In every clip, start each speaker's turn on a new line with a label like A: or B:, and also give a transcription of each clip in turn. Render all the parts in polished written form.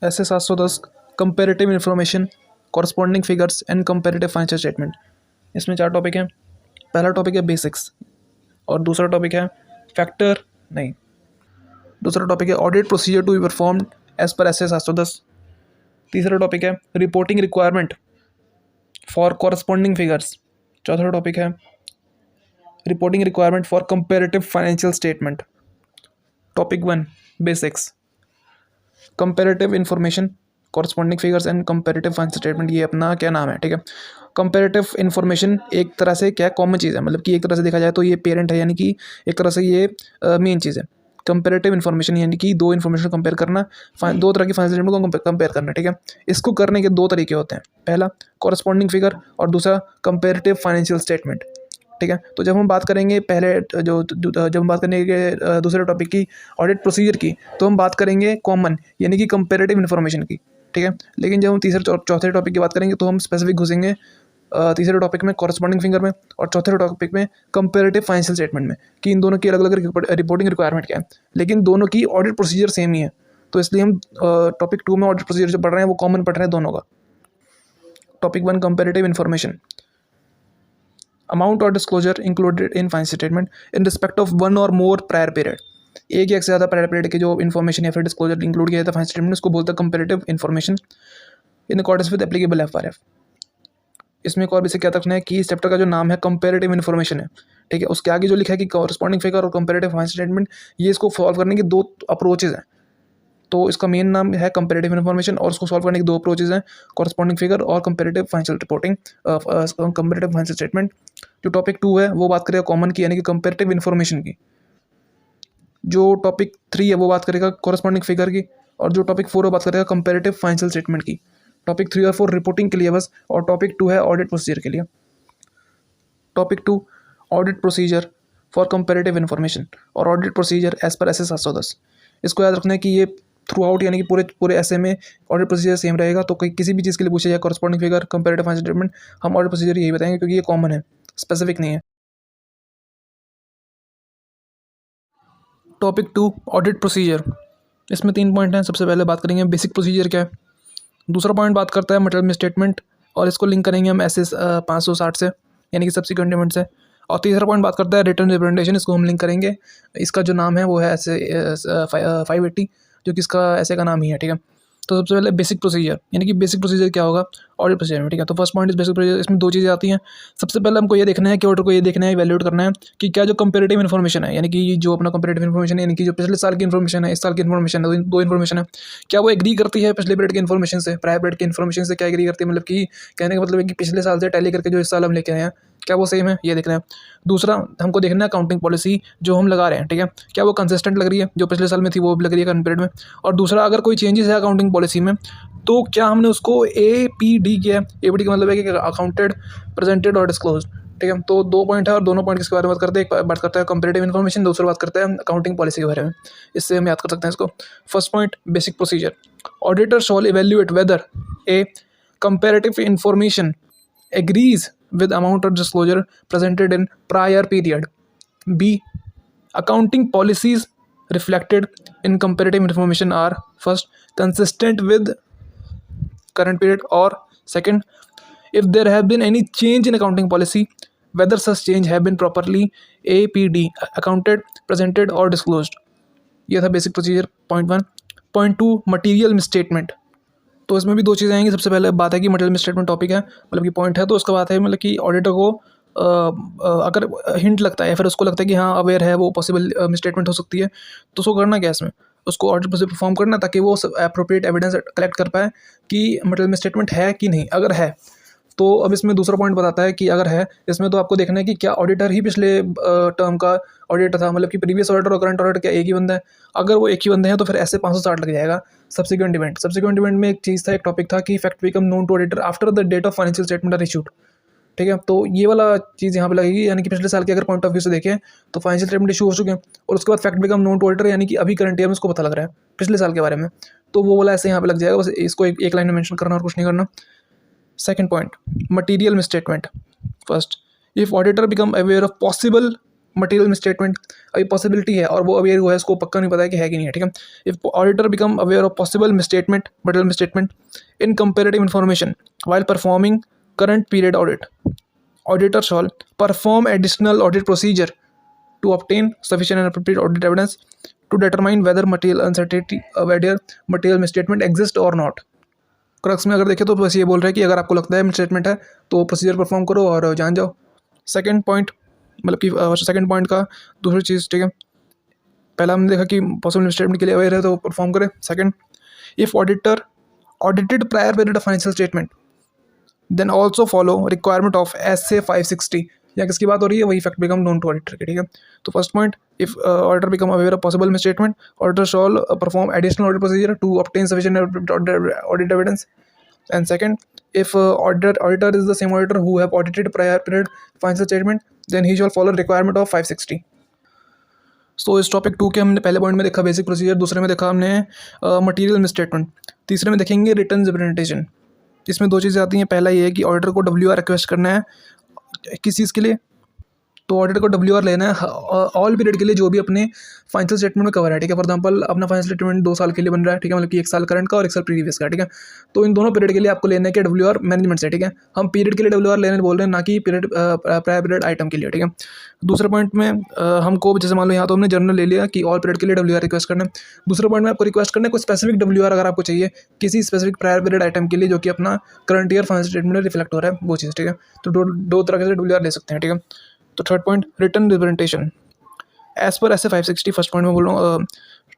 A: ऐसे 710 comparative information, corresponding figures and comparative financial statement. इसमें 4 topic हैं। पहला टॉपिक है बेसिक्स और दूसरा टॉपिक है फैक्टर नहीं दूसरा टॉपिक है audit procedure to be performed as per S A 710। तीसरा टॉपिक है reporting requirement for corresponding figures. चौथा टॉपिक है reporting requirement for comparative financial statement. Topic 1 basics, comparative information, corresponding figures and comparative financial statement. ये अपना क्या नाम है, ठीक है। कंपेरेटिव इन्फॉर्मेशन एक तरह से क्या कॉमन चीज़ है, मतलब कि एक तरह से देखा जाए तो ये पेरेंट है, यानी कि एक तरह से ये मेन चीज़ है। कंपेरेटिव इन्फॉर्मेशन यानी कि दो इन्फॉर्मेशन कंपेयर करना, दो तरह की फाइनेंशियल स्टेटमेंट को कंपेयर करना, ठीक है। इसको करने के दो तरीके होते हैं, पहला कॉरस्पॉन्डिंग फिगर और दूसरा कंपेरेटिव फाइनेंशियल स्टेटमेंट, ठीक है। तो जब हम बात करेंगे पहले जब हम बात करेंगे दूसरे टॉपिक की ऑडिट प्रोसीजर की, तो हम बात करेंगे कॉमन यानी कि कंपेरेटिव इन्फॉर्मेशन की, ठीक है। लेकिन जब हम तीसरे चौथे टॉपिक की बात करेंगे तो हम स्पेसिफिक घुसेंगे तीसरे टॉपिक में कॉरस्पॉन्डिंग फिंगर में और चौथे टॉपिक में कंपेरेटिव फाइनेंशियल स्टेटमेंट में, कि इन दोनों की अलग अलग रिपोर्टिंग रिक्वायरमेंट क्या है, लेकिन दोनों की ऑडिट प्रोसीजर सेम ही है। तो इसलिए हम टॉपिक 2 में ऑडिट प्रोसीजर जो पढ़ रहे हैं वो कॉमन पढ़ रहे हैं दोनों का। टॉपिक 1 कंपेरेटिव इन्फॉर्मेशन, अमाउंट और disclosure included in financial statement in respect of one और मोर प्रायर पीरियड। एक या से ज़्यादा प्रायर पीरियड की जो इन्फॉर्मेशन या फिर डिस्क्लोजर इंक्लूड किया जाता है फाइनेंशियल स्टेटमेंट, उसको बोलते हैं comparative information in accordance with applicable FRF. इसमें एक और भी से क्या रखना है कि इस चैप्टर का जो नाम है कंपेरेटिव इन्फॉर्मेशन है, ठीक है। उसके आगे जो लिखा है कि कॉरस्पॉन्डिंग फिगर और कंपेरेटिव फाइनेंशियल स्टेटमेंट, ये इसको सॉल्व करने की दो अप्रोचेज हैं। तो इसका मेन नाम है कंपेरेटिव इन्फॉर्मेशन और उसको सॉल्व करने की दो अप्रोचेज हैं, कॉरस्पॉन्डिंग फिगर और comparative financial reporting, comparative financial statement. जो टॉपिक 2 है वो बात करेगा कॉमन की यानी कि कंपेरेटिव इन्फॉर्मेशन की। जो टॉपिक 3 है वो बात करेगा कॉरस्पॉन्डिंग फिगर की और जो टॉपिक 4 है बात करेगा कंपेरेटिव फाइनेंशियल स्टेटमेंट की। टॉपिक 3 और 4 रिपोर्टिंग के लिए बस, और टॉपिक 2 है ऑडिट प्रोसीजर के लिए। Topic 2 audit procedure for comparative information और audit procedure as per S A 710। इसको याद रखना है कि ये थ्रू आउट यानी कि पूरे ऐसे में ऑडिट प्रोसीजर सेम रहेगा। तो किसी भी चीज़ के लिए पूछा जाए corresponding figure comparative financial statement, हम ऑडिट प्रोसीजर यही बताएंगे क्योंकि ये कॉमन है, स्पेसिफिक नहीं है। टॉपिक 2 ऑडिट प्रोसीजर, इसमें 3 पॉइंट हैं। सबसे पहले बात करेंगे बेसिक प्रोसीजर क्या है, दूसरा पॉइंट बात करता है मटेरियल स्टेटमेंट और इसको लिंक करेंगे हम एस 560 से यानी कि सब्सिक्वेंट इवेंट से, और तीसरा पॉइंट बात करता है रिटर्न रिप्रेजेंटेशन, इसको हम लिंक करेंगे, इसका जो नाम है वो है ऐसे 580, जो कि इसका ऐसे का नाम ही है, ठीक है। तो सबसे पहले बेसिक प्रोसीजर यानी कि बेसिक प्रोसीजर क्या होगा ऑडिट प्रोसीजर में, ठीक है। तो first point is basic procedure. इसमें दो चीज़ें आती हैं। सबसे पहले हमको ये देखना है कि ऑडिटर को ये देखना है, इवैल्यूएट करना है कि क्या जो कंपेरेटिव इन्फॉर्मेशन है, यानी कि जो अपना कंपेरेटिव इन्फॉर्मेशन है, यानी कि जो पिछले साल की इन्फॉर्मेशन है, इस साल की इन्फॉर्मेशन है, दो इन्फॉर्मेशन है, क्या वो एग्री करती है पिछले पीरियड की इन्फॉर्मेशन से, प्रायर पीरियड की इन्फॉर्मेशन से क्या एग्री करती है, मतलब कि कहने का मतलब है कि पिछले साल से टैली करके जो इस साल हम लेके आए हैं क्या वो सेम है, ये देखना है। दूसरा हमको देखना है अकाउंटिंग पॉलिसी जो हम लगा रहे हैं, ठीक है, क्या वो कंसिस्टेंट लग रही है, जो पिछले साल में थी वो भी लग रही है करंट पीरियड में। और दूसरा अगर कोई चेंजेस है अकाउंटिंग पॉलिसी में तो क्या हमने उसको APD किया है। APD का मतलब है कि अकाउंटेड, प्रेजेंटेड और डिस्क्लोज, ठीक है। तो 2 पॉइंट है और दोनों पॉइंट किसके बारे में बात करते हैं, एक बात करता है कंपेरेटिव इन्फॉर्मेशन, दूसरा बात करता है अकाउंटिंग पॉलिसी के बारे में। इससे हम याद कर सकते हैं इसको। First point basic procedure, auditor shall evaluate whether a comparative information agrees with amount of disclosure presented in prior period. B. Accounting policies reflected in comparative information are first consistent with current period, or second, if there have been any change in accounting policy, whether such change have been properly APD accounted, presented or disclosed. ये था basic procedure point 1। Point 2 material misstatement. तो इसमें भी दो चीज़ें आएंगी। सबसे पहले बात है कि मटेरियल मिसस्टेटमेंट टॉपिक है, मतलब कि पॉइंट है, तो उसका बात है मतलब कि ऑडिटर को अगर हिंट लगता है या फिर उसको लगता है कि हाँ अवेयर है वो पॉसिबल मिसस्टेटमेंट हो सकती है, तो उसको करना क्या इसमें, उसको ऑडिट प्रोसीजर परफॉर्म करना ताकि वो अप्रोप्रिएट एविडेंस कलेक्ट कर पाए कि मटेरियल मिसस्टेटमेंट है कि नहीं। अगर है तो अब इसमें दूसरा पॉइंट बताता है कि अगर है इसमें तो आपको देखना है कि क्या ऑडिटर ही पिछले टर्म का ऑडिटर था, मतलब कि प्रीवियस ऑडिटर और करंट ऑडिटर क्या एक ही बंदा है। अगर वो एक ही बंदे हैं तो फिर ऐसे 560 लग जाएगा। सब्सिक्वेंट इवेंट में एक चीज़ था, एक टॉपिक था कि fact become known to auditor after the date of financial statement are issued, ठीक है। तो ये वाला चीज़ यहाँ पे लगेगी, यानी कि पिछले साल के अगर पॉइंट ऑफ व्यू से देखें तो फाइनेंशियल स्टेटमेंट इशू हो चुके हैं और उसके बाद fact become known to auditor, यानी कि अभी करंट ईयर में उसको पता लग रहा है पिछले साल के बारे में, तो वो वाला ऐसे यहाँ पे लग जाएगा। बस इसको एक लाइन में मेंशन करना और कुछ नहीं करना। Second point material misstatement. First, if auditor become aware of possible material misstatement अभी पॉसिबिलिटी है और वो अवेयर हुआ है, इसको पक्का नहीं पता है कि है कि नहीं है, ठीक है। If auditor become aware of possible misstatement material misstatement in comparative information while performing current period audit, auditor shall perform additional audit procedure to obtain sufficient and appropriate audit evidence to determine whether material uncertainty whether material misstatement exists or not। Crux में अगर देखें तो बस ये बोल रहा है कि अगर आपको लगता है मिसस्टेटमेंट है तो प्रोसीजर परफॉर्म करो और जान जाओ। सेकंड पॉइंट मतलब कि सेकंड पॉइंट का दूसरी चीज़, ठीक है, पहला हमने देखा कि पॉसिबल मिसस्टेटमेंट के लिए अवेयर है तो परफॉर्म करे। Second, if auditor audited prior period of financial statement then also follow requirement of SA 560, या किसकी बात हो रही है, वही fact become known to auditor के, ठीक है। तो first point, if auditor become aware of possible misstatement auditor shall perform additional audit procedure to obtain sufficient audit evidence. And second, if auditor is the same auditor who have audited prior period financial statement then he shall follow requirement of 560। सो इस topic 2 के हमने पहले point में देखा basic procedure, दूसरे में देखा हमने मटेरियल मिसस्टेटमेंट, तीसरे में देखेंगे रिटर्न रिप्रेजेंटेशन। इसमें दो चीज़ें आती हैं, पहला ये है कि ऑडिटर को WR रिक्वेस्ट करना है किस चीज़ के लिए, तो ऑडिटर को WR लेना है ऑल पीरियड के लिए जो भी अपने फाइनेंशियल स्टेटमेंट में कवर है, ठीक है। फॉर एग्जांपल अपना फाइनेंशियल स्टेटमेंट 2 साल के लिए बन रहा है, ठीक है, मतलब कि 1 साल करंट का और 1 साल प्रीवियस का, ठीक है। तो इन दोनों पीरियड के लिए आपको लेना है कि WR मैनेजमेंट से, ठीक है। हम पीरियड के लिए WR लेने बोल रहे हैं, ना कि पीरियड प्रायर पीरियड आइटम के लिए, ठीक है। दूसरे पॉइंट में हमको जैसे मान लो यहाँ तो हमने जर्नल ले लिया कि ऑल पीरियड के लिए WR रिक्वेस्ट करना है। दूसरे पॉइंट में आपको रिक्वेस्ट करना है कोई स्पेसिफिक WR अगर आपको चाहिए किसी स्पेसिफिक प्रायर पीरियड आइटम के लिए जो कि अपना करंट ईयर फाइनेंशियल स्टेटमेंट में रिफ्लेक्ट हो रहा है वो चीज़, ठीक है। तो दो तरह से WR ले सकते हैं, ठीक है। तो third point return representation as per SA 560, first point में बोल रहा हूँ।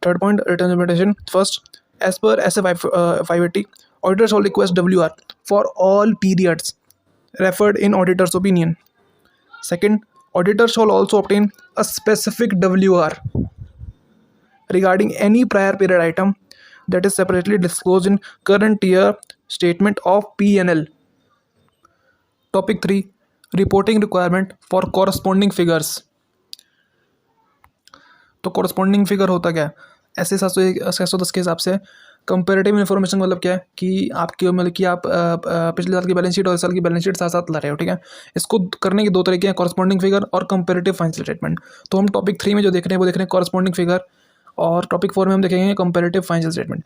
A: Third point return representation, first as per SA 580 auditor shall request WR for all periods referred in auditor's opinion. Second, auditor shall also obtain a specific WR regarding any prior period item that is separately disclosed in current year statement of P&L। Topic 3, reporting requirement for corresponding figures। तो corresponding figure होता क्या है, ऐसे 710 के हिसाब से comparative information मतलब क्या है कि आपकी मतलब कि आप पिछले साल की बैलेंस शीट और इस साल की बैलेंस शीट साथ साथ ला रहे हो, ठीक है। इसको करने के दो तरीके हैं, कॉरस्पॉन्डिंग फिगर और कंपेरेटिव फाइनेंशियल स्टेटमेंट। तो हम टॉपिक 3 में जो देख रहे हैं वो देख रहे हैं कॉरस्पॉन्डिंग फिगर, और टॉपिक 4 में हम देखेंगे comparative financial statement.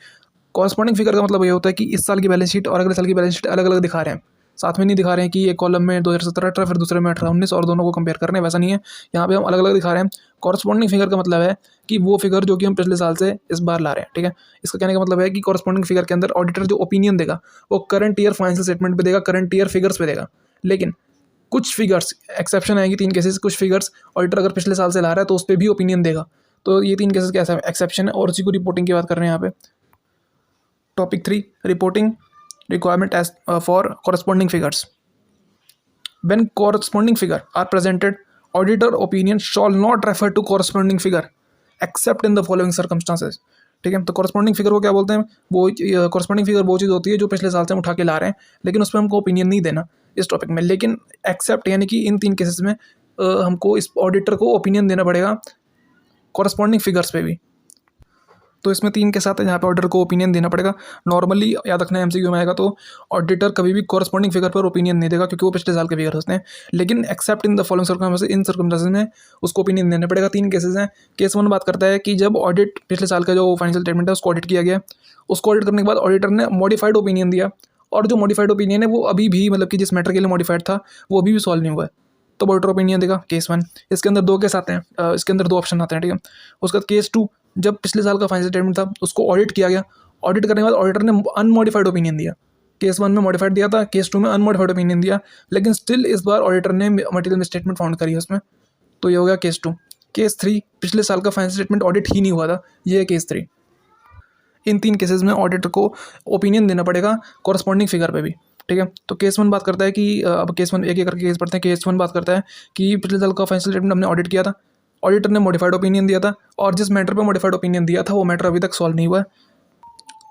A: Corresponding figure का मतलब ये होता है कि इस साल की बैलेंस शीट और अगले साल की बैलेंस शीट अलग अलग दिखा रहे हैं, साथ में नहीं दिखा रहे हैं कि एक कॉलम में 2017-18 फिर दूसरे में 18-19 और दोनों को कंपेयर कर रहे हैं, वैसा नहीं है। यहाँ पे हम अलग अलग दिखा रहे हैं। कॉरस्पॉन्डिंग फिगर का मतलब है कि वो फिगर जो कि हम पिछले साल से इस बार ला रहे हैं, ठीक है। इसका कहने का मतलब है कि कॉरस्पॉन्डिंग फिगर के अंदर ऑडिटर जो ओपिनियन देगा वो करंट ईयर फाइनेंशियल स्टेटमेंट पे देगा, करंट ईयर फिगर्स पे देगा। लेकिन कुछ फिगर्स एक्सेप्शन आएंगी, 3 केसेस, कुछ फिगर्स ऑडिटर अगर पिछले साल से ला रहा है तो उस पर भी ओपिनियन देगा। तो ये 3 केसेस का एक्सेप्शन है और उसी को रिपोर्टिंग की बात कर रहे हैं यहाँ पे। Topic 3, reporting requirement as for corresponding figures. When corresponding figure are presented, auditor opinion shall not refer to corresponding figure except in the following circumstances। ठीक है, तो कॉरस्पॉन्डिंग फिगर को क्या बोलते हैं, वो कॉरस्पॉन्डिंग फिगर वो चीज़ होती है जो पिछले साल से हम उठा के ला रहे हैं, लेकिन उसमें हमको ओपिनियन नहीं देना इस टॉपिक में। लेकिन एक्सेप्ट यानी कि इन 3 केसेस में हमको इस ऑडिटर को ओपिनियन देना पड़ेगा कॉरस्पॉन्डिंग फिगर्स पे भी। तो इसमें 3 के साथ है जहाँ पे ऑडिटर को ओपिनियन देना पड़ेगा। नॉर्मली याद रखना है MCQ में आएगा तो ऑडिटर कभी भी कॉरस्पॉन्डिंग फिगर पर ओपिनियन नहीं देगा क्योंकि वो पिछले साल के फिगर होते हैं। लेकिन accept in the following circumstances, in circumstances में उसको ओपिनियन देना पड़ेगा। 3 केसेस हैं। केस 1 बात करता है कि जब ऑडिट पिछले साल का जो फाइनेंशियल स्टेटमेंट है उसको ऑडिट किया गया, उसको ऑडिट करने के बाद ऑडिटर ने मॉडिफाइड ओपिनियन दिया, और जो मॉडिफाइड ओपिनियन है वो अभी भी मतलब कि जिस मैटर के लिए मॉडिफाइड था वो अभी भी सॉल्व नहीं हुआ है, तो ऑडिटर ओपिनियन देगा। केस 1, इसके अंदर 2 केस आते हैं, इसके अंदर 2 ऑप्शन आते हैं, ठीक है। उसके बाद केस 2, जब पिछले साल का फाइनेंशियल स्टेटमेंट था उसको ऑडिट किया गया, ऑडिट करने के बाद ऑडिटर ने अनमॉडिफाइड ओपिनियन दिया। केस 1 में मॉडिफाइड दिया था, केस 2 में अनमॉडिफाइड ओपिनियन दिया, लेकिन स्टिल इस बार ऑडिटर ने मटेरियल मिसस्टेटमेंट फाउंड करी है उसमें, तो ये हो गया केस 2। केस 3, पिछले साल का फाइनेंशियल स्टेटमेंट ऑडिट ही नहीं हुआ था, ये है केस 3। इन 3 केसेस में ऑडिटर को ओपिनियन देना पड़ेगा कॉरस्पॉन्डिंग फिगर पे भी, ठीक है। तो केस 1 बात करता है कि अब केस 1 एक एक करके केस पढ़ते हैं। केस 1 बात करता है कि पिछले साल का फाइनेंशियल स्टेटमेंट हमने ऑडिट किया था, ऑडिटर ने मॉडिफाइड ओपिनियन दिया था, और जिस मैटर पे मॉडिफाइड ओपिनियन दिया था वो मैटर अभी तक सॉल्व नहीं हुआ है।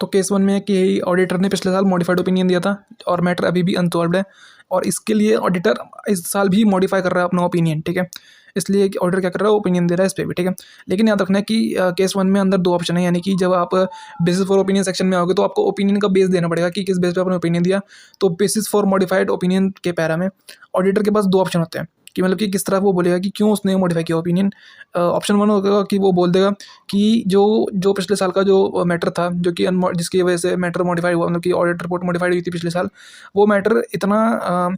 A: तो केस 1 में है कि ऑडिटर ने पिछले साल मॉडिफाइड ओपिनियन दिया था और मैटर अभी भी अनसॉल्व्ड है, और इसके लिए ऑडिटर इस साल भी मॉडिफाई कर रहा है अपना ओपिनियन, ठीक है। इसलिए ऑडिटर क्या कर रहा है, ओपिनियन दे रहा है इस पर भी, ठीक है। लेकिन याद रखना है कि केस 1 में अंदर 2 ऑप्शन है, यानी कि जब आप बेसिस फॉर ओपिनियन सेक्शन में आओगे तो आपको ओपिनियन का बेस देना पड़ेगा कि किस बेस पे आपने ओपिनियन दिया। तो बेसिस फॉर मॉडिफाइड ओपिनियन के पैरा में ऑडिटर के पास 2 ऑप्शन होते हैं, कि मतलब कि किस तरह वो बोलेगा कि क्यों उसने मॉडिफाई किया ओपिनियन। ऑप्शन वन होगा कि वो बोल देगा कि जो जो पिछले साल का जो मैटर था, जो कि जिसकी वजह से मैटर मॉडिफाई हुआ, मतलब कि ऑडिट रिपोर्ट मॉडिफाइड हुई थी पिछले साल, वो मैटर इतना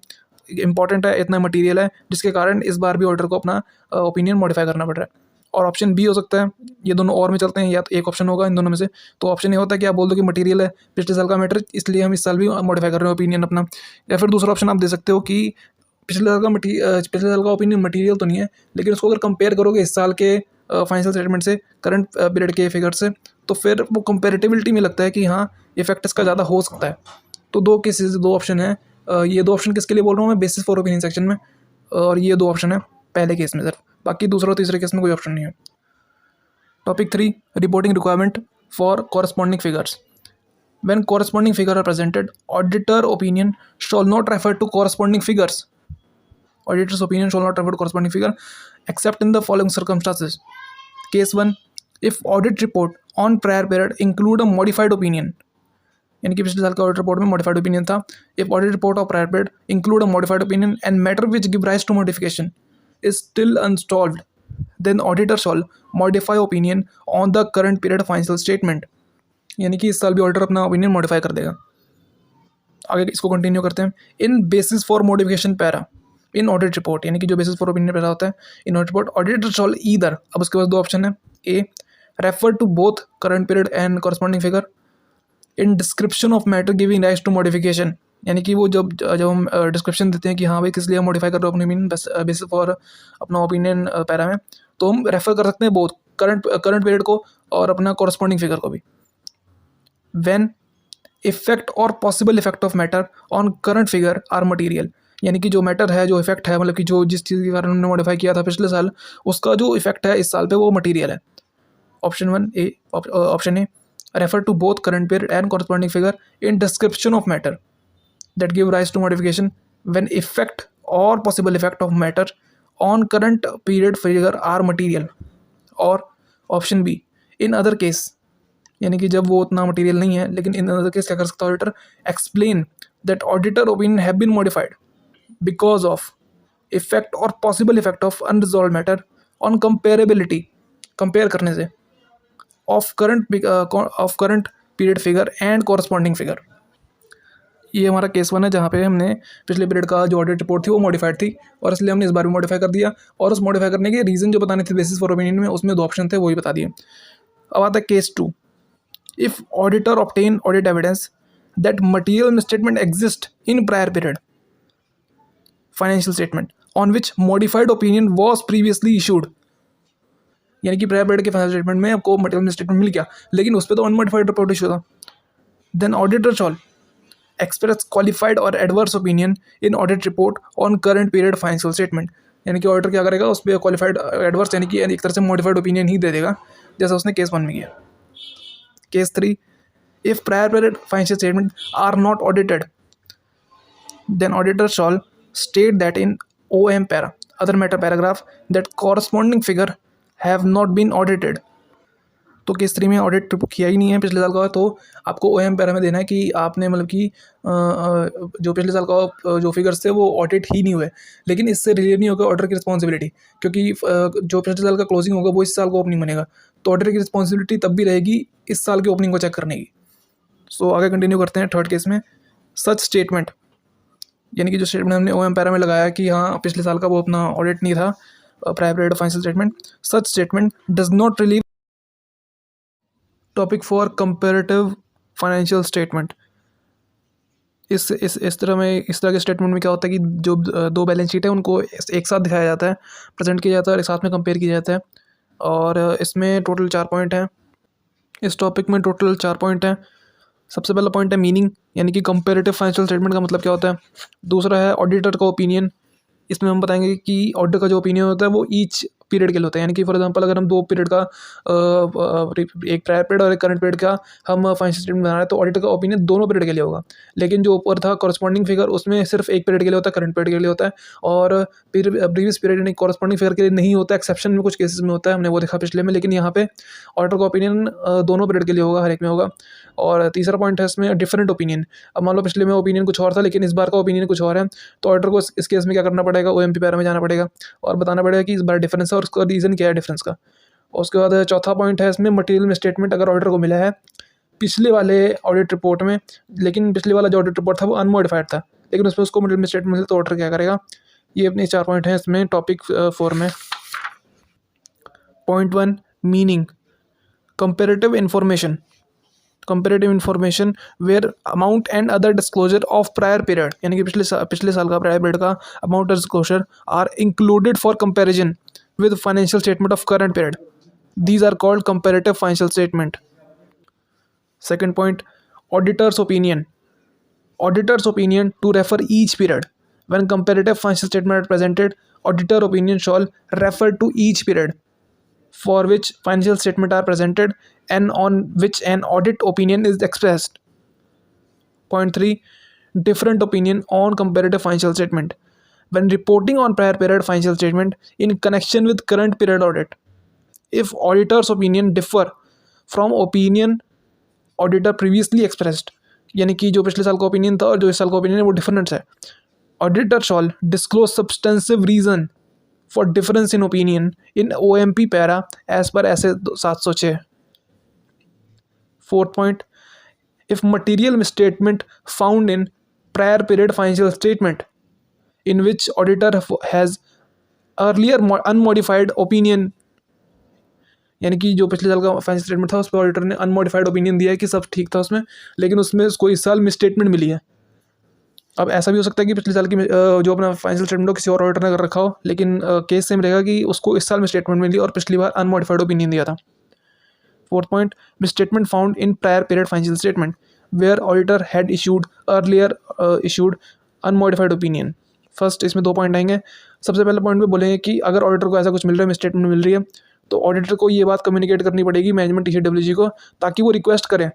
A: इंपॉर्टेंट है, इतना मटीरियल है, जिसके कारण इस बार भी ऑडिटर को अपना ओपिनियन मॉडिफाई करना पड़ रहा है। और ऑप्शन बी हो सकता है, ये दोनों और में चलते हैं, या तो एक ऑप्शन होगा इन दोनों में से। तो ऑप्शन ये होता है कि आप बोल दो कि मटीरियल है पिछले साल का मैटर, इसलिए हम इस साल भी मॉडिफाई कर रहे हैं ओपिनियन अपना। या फिर दूसरा ऑप्शन आप दे सकते हो कि पिछले साल का ओपिनियन मटीरियल तो नहीं है, लेकिन उसको अगर कंपेयर करोगे इस साल के फाइनेंशियल स्टेटमेंट से, करंट पीरियड के फिगर से, तो फिर वो कंपेरेटिविटी में लगता है कि हाँ इफेक्ट इसका ज़्यादा हो सकता है। तो दो केसेस, दो ऑप्शन है। ये दो ऑप्शन किसके लिए बोल रहा हूँ मैं, बेसिस फॉर ओपिनियन सेक्शन में, और ये दो ऑप्शन है पहले केस में सिर्फ, बाकी दूसरा और तीसरे केस में कोई ऑप्शन नहीं है। Topic 3, reporting requirement for corresponding figures. When corresponding figure are presented, auditor opinion shall not refer to corresponding figures. Auditor's opinion shall not refer to corresponding figure except in the following circumstances. Case 1, if audit report on prior period include a modified opinion, यानी कि पिछले साल का audit report में modified opinion था। If audit report of prior period include a modified opinion and matter which give rise to modification is still unsolved, then auditor shall modify opinion on the current period financial statement. यानी कि इस साल भी auditor अपना opinion modify कर देगा। आगे इसको कंटिन्यू करते हैं। In basis for modification para in audit report, यानी कि जो बेसिस फॉर ओपिनियन पैरा होता है in audit report, auditor shall either, अब उसके पास दो ऑप्शन है, A refer to both current period and corresponding figure in description of matter giving rise to modification. यानी कि वो जब हम डिस्क्रिप्शन देते हैं कि हाँ भाई किस लिए हम मॉडिफाई कर रहे हो अपने ओपिनियन बेसिस फॉर अपना ओपिनियन पैरा में, तो हम रेफर कर सकते हैं बोथ करंट पीरियड को और अपना कॉरस्पॉन्डिंग फिगर को भी। व्हेन इफेक्ट और possible effect of matter on current figure are material, यानी कि जो मैटर है, जो इफेक्ट है, मतलब कि जो जिस चीज़ के कारण हमने मॉडिफाई किया था पिछले साल, उसका जो इफेक्ट है इस साल पे वो मटीरियल है। Option one A, option A refer to both current period and corresponding figure in description of matter that give rise to modification when effect or possible effect of matter on current period figure are material, और option be in other case, यानी कि जब वो उतना material नहीं है, लेकिन in other case क्या कर सकता है auditor, explain that auditor opinion have been modified because of effect और possible effect of unresolved matter on comparability, compare करने से, of current period figure and corresponding figure. ये हमारा केस वन है जहाँ पे हमने पिछले पीरियड का जो ऑडिट रिपोर्ट थी वो मॉडिफाइड थी, और इसलिए हमने इस बार भी मॉडिफाई कर दिया, और उस मॉडिफाई करने के रीज़न जो बताने थे बेसिस फॉर ओपिनियन में, उसमें दो ऑप्शन थे, वही बता दिए। अब आता है case 2, if auditor obtain audit evidence that material misstatement exist in prior period financial statement on which modified opinion was previously issued, यानी कि प्रायर पीरियड के फाइनेंशियल स्टेटमेंट में आपको मटेरियल स्टेटमेंट मिल गया, लेकिन उस पर तो अनमोडिफाइड रिपोर्ट इशू था, then auditor shall express qualified और adverse opinion in audit report on current period financial statement. यानी कि ऑडिटर क्या करेगा, उस पर क्वालिफाइड एडवर्स, यानी कि एक तरह से मॉडिफाइड ओपिनियन ही दे देगा, जैसा उसने केस 1 में किया। Case 3, if prior period financial statement are not audited, then auditor shall state that in OM para other matter paragraph that corresponding figure have not been audited. तो केस 3 में audit किया ही नहीं है पिछले साल का, तो आपको OM पैरा में देना है कि आपने मतलब कि जो पिछले साल का जो फिगर्स थे वो ऑडिट ही नहीं हुए, लेकिन इससे रिलीव नहीं होगा ऑडिटर की रिस्पॉन्सिबिलिटी, क्योंकि जो पिछले साल का क्लोजिंग होगा वो इस साल को ओपनिंग बनेगा, तो ऑडिटर की रिस्पॉन्सिबिलिटी तब भी रहेगी इस साल की ओपनिंग को चेक करने की। सो आगे कंटिन्यू करते हैं थर्ड केस में। सच स्टेटमेंट, यानी कि जो स्टेटमेंट हमने OM पैरा में लगाया कि हाँ पिछले साल का वो अपना ऑडिट नहीं था prior period financial statement, such statement does not relieve topic for comparative financial statement. इस तरह के स्टेटमेंट में क्या होता है कि जो दो बैलेंस शीट है उनको एक साथ दिखाया जाता है, प्रेजेंट किया जाता है और एक साथ में कंपेयर किया जाता है, और इसमें टोटल 4 पॉइंट हैं। इस टॉपिक में टोटल 4 पॉइंट हैं। सबसे पहला पॉइंट है मीनिंग, यानी कि कंपेरेटिव फाइनेंशियल स्टेटमेंट का मतलब क्या होता है। दूसरा है ऑडिटर का ओपिनियन, इसमें हम बताएंगे कि ऑडिटर का जो ओपिनियन होता है वो ईच पीरियड के लिए होता है, यानी कि फॉर एग्जांपल अगर हम 2 पीरियड का एक प्रायर पीरियड और एक करंट पीरियड का हम फाइनेंशियल स्टेटमेंट बना रहे हैं, तो ऑडिटर का ओपिनियन दोनों पीरियड के लिए होगा। लेकिन जो ऊपर था कॉरस्पॉन्डिंग फिगर, उसमें सिर्फ एक पीरियड के लिए होता है, करंट पीरियड के लिए होता है, और प्रीवियस पीरियड यानी कॉरस्पॉन्डिंग फिगर के लिए नहीं होता, एक्सेप्शन में कुछ केसेस में होता है, हमने वो देखा पिछले में, लेकिन यहाँ पे ऑडिटर का ओपिनियन दोनों पीरियड के लिए होगा, हर एक में होगा। और तीसरा पॉइंट है इसमें डिफरेंट ओपिनियन। अब मान लो पिछले में ओपिनियन कुछ और था लेकिन इस बार का ओपिनियन कुछ और है, तो ऑडिटर को इस केस में क्या करना पड़ेगा, OMP पैरा में जाना पड़ेगा और बताना पड़ेगा कि इस बार डिफरेंस है और उसका रीज़न क्या है डिफरेंस का। और उसके बाद चौथा पॉइंट है इसमें मटेरियल मिसस्टेटमेंट अगर ऑडिटर को मिला है पिछले वाले ऑडिट रिपोर्ट में, लेकिन पिछले वाला जो ऑडिट रिपोर्ट था वो अनमोडिफाइड था, लेकिन उसमें उसको मटेरियल मिसस्टेटमेंट मिला, तो ऑडिटर क्या करेगा। ये अपने 4 पॉइंट हैं इसमें टॉपिक 4 में। Point 1 meaning comparative information. Comparative information where amount and other disclosure of prior period, यानी कि पिछले साल का प्रायर पीरियड का अमाउंट और disclosure are included for comparison with financial statement of current period. These are called comparative financial statement. Second point auditor's opinion. Auditor's opinion to refer each period. When comparative financial statements are presented, auditor opinion shall refer to each period for which financial statements are presented and on which an audit opinion is expressed. Point 3 different opinion on comparative financial statement. When reporting on prior period financial statement in connection with current period audit, if auditor's opinion differ from opinion auditor previously expressed, यानी कि जो पिछले साल का opinion था और जो इस साल का ओपिनियन है वो डिफरेंस है, auditor shall disclose substantive reason for difference in opinion in OMP para as per SA 706। Fourth point if material misstatement found in prior period financial statement in which auditor has earlier unmodified opinion, यानी कि जो पिछले साल का financial statement था उस पर auditor ने अनमोडिफाइड ओपिनियन दिया है कि सब ठीक था उसमें, लेकिन उसमें उसको इस साल मिसस्टेटमेंट मिली है। अब ऐसा भी हो सकता है कि पिछले साल की जो अपना फाइनेंशियल स्टेटमेंट हो किसी और ऑडिटर ने कर रखा हो, लेकिन केस सेम रहेगा कि उसको इस साल मिसस्टेटमेंट मिली और पिछली बार अनमोडिफाइड ओपिनियन दिया था। Fourth point misstatement found in prior period financial statement where auditor had issued earlier issued unmodified opinion. First इसमें 2 पॉइंट आएंगे। सबसे पहले पॉइंट में बोलेंगे कि अगर ऑडिटर को ऐसा कुछ मिल रहा है, मिसस्टेटमेंट मिल रही है, तो ऑडिटर को ये बात कम्युनिकेट करनी पड़ेगी मैनेजमेंट TCWG को, ताकि वो रिक्वेस्ट करें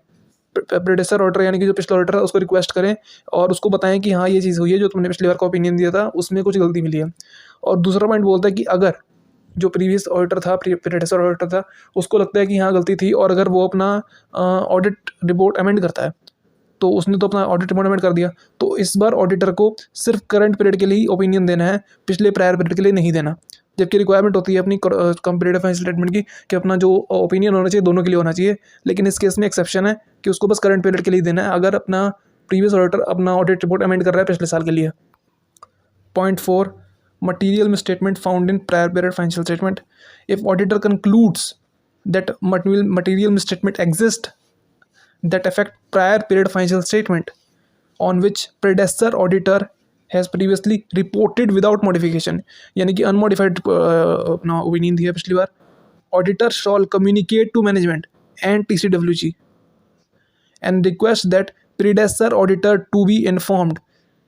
A: प्रेडेसर ऑडिटर यानी कि जो पिछला ऑडिटर है उसको रिक्वेस्ट करें और उसको बताएं कि हाँ ये चीज़ हुई है, जो तुमने पिछली बार का ओपिनियन दिया था उसमें कुछ गलती मिली है। और दूसरा पॉइंट बोलता है कि अगर जो प्रीवियस ऑडिटर था, प्रेडेसर ऑडिटर था, उसको लगता है कि हाँ गलती थी और अगर वो अपना ऑडिट रिपोर्ट अमेंड करता है, तो उसने तो अपना ऑडिट रिपोर्ट अमेंड कर दिया, तो इस बार ऑडिटर को सिर्फ करंट पीरियड के लिए ही ओपिनियन देना है, पिछले प्रायर पीरियड के लिए नहीं देना। जबकि रिक्वायरमेंट होती है अपनी कंपेरेटिव फाइनेंशियल स्टेटमेंट की कि अपना जो ओपिनियन होना चाहिए दोनों के लिए होना चाहिए, लेकिन इस केस में एक्सेप्शन है कि उसको बस करंट पीरियड के लिए देना है अगर अपना प्रीवियस ऑडिटर अपना ऑडिट रिपोर्ट अमेंड कर रहा है पिछले साल के लिए। Point 4 material misstatement found in prior period financial statement. If auditor concludes that material misstatement exist that affect prior period financial statement on which predecessor auditor has previously reported without modification, यानी कि unmodified अपना opinion दिया पिछली बार, auditor shall communicate to management and TCWG and request that predecessor auditor to be informed,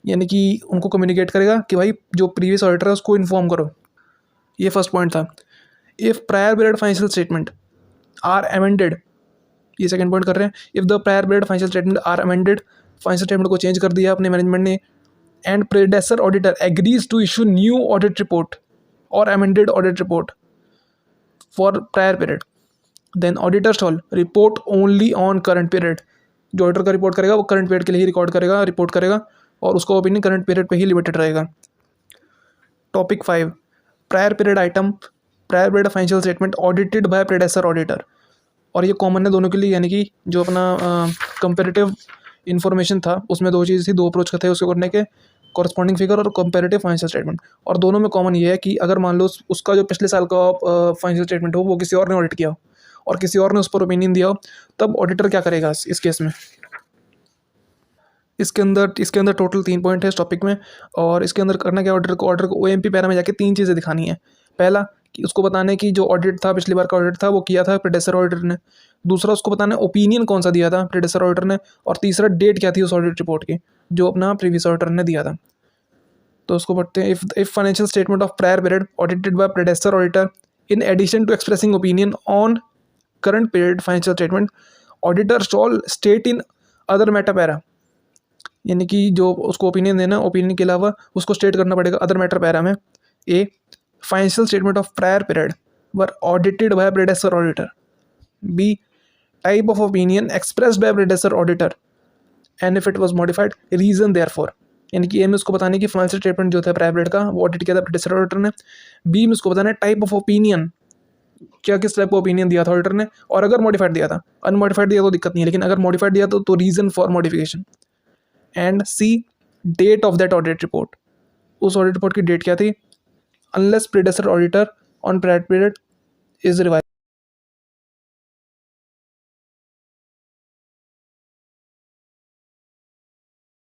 A: यानी कि उनको communicate करेगा कि भाई जो प्रीवियस ऑडिटर है उसको इन्फॉर्म करो। ये फर्स्ट पॉइंट था। If prior period financial statement are amended, ये सेकंड पॉइंट कर रहे हैं, if the prior period financial statement are amended, financial statement को चेंज कर दिया अपने मैनेजमेंट ने, and predecessor auditor agrees to issue new audit report और amended audit report for prior period, then auditor shall report only on current period. जो auditor का report करेगा वो करंट पीरियड के लिए ही रिपोर्ट करेगा और उसका ओपिनियन करंट पीरियड पे ही लिमिटेड रहेगा। Topic 5 prior period item, prior period financial statement audited by predecessor auditor, और ये कॉमन है दोनों के लिए, यानी कि जो अपना कंपेरेटिव इन्फॉर्मेशन था उसमें 2 चीज़ थी, 2 अप्रोच थे उसको करने के, कॉरस्पॉन्डिंग फिगर और कंपेरेटिव फाइनेंशियल स्टेटमेंट। और दोनों में कॉमन ये है कि अगर मान लो उसका जो पिछले साल का फाइनेंशियल स्टेटमेंट हो वो किसी और ने ऑडिट किया हो और किसी और ने उस पर ओपिनियन दिया हो, तब ऑडिटर क्या करेगा इस केस में। इसके अंदर टोटल 3 पॉइंट है इस टॉपिक में, और इसके अंदर करना क्या, ऑडिटर को OMP पैरा में जाके 3 चीज़ें दिखानी है। पहला कि उसको बताना है कि जो ऑडिट था पिछली बार का ऑडिट था वो किया था प्रेडेसर ऑडिटर ने, दूसरा उसको बताना है ओपिनियन कौन सा दिया था प्रेडेसर ऑडिटर ने, और तीसरा डेट क्या थी उस ऑडिट रिपोर्ट की जो अपना प्रीवियस ऑडिटर ने दिया था। तो उसको पढ़ते हैं। If financial statement of prior period audited by predecessor auditor in addition to expressing opinion on current period financial statement, auditor shall state in other matter para, यानी कि जो उसको ओपिनियन देना, ओपिनियन के अलावा उसको स्टेट करना पड़ेगा अदर मैटर पैरा में। A financial statement of prior period were audited by predecessor auditor. B type of opinion expressed by predecessor auditor and if it was modified reason therefor, यानी कि ए में उसको बताने की फाइनेंशियल स्टेटमेंट जो था private का वो ऑडिट किया था प्रेडेसर ऑडिटर ने। बी में उसको बताना है टाइप ऑफ ओपिनियन, क्या किस टाइप का ओपिनियन दिया था ऑडिटर ने, और अगर मॉडिफाइड दिया था, अनमॉडिफाइड दिया तो दिक्कत नहीं है, लेकिन अगर मॉडिफाइड दिया तो reason for modification. And C date of that audit report, उस ऑडिट रिपोर्ट की डेट क्या थी, unless predecessor auditor on private period is revise.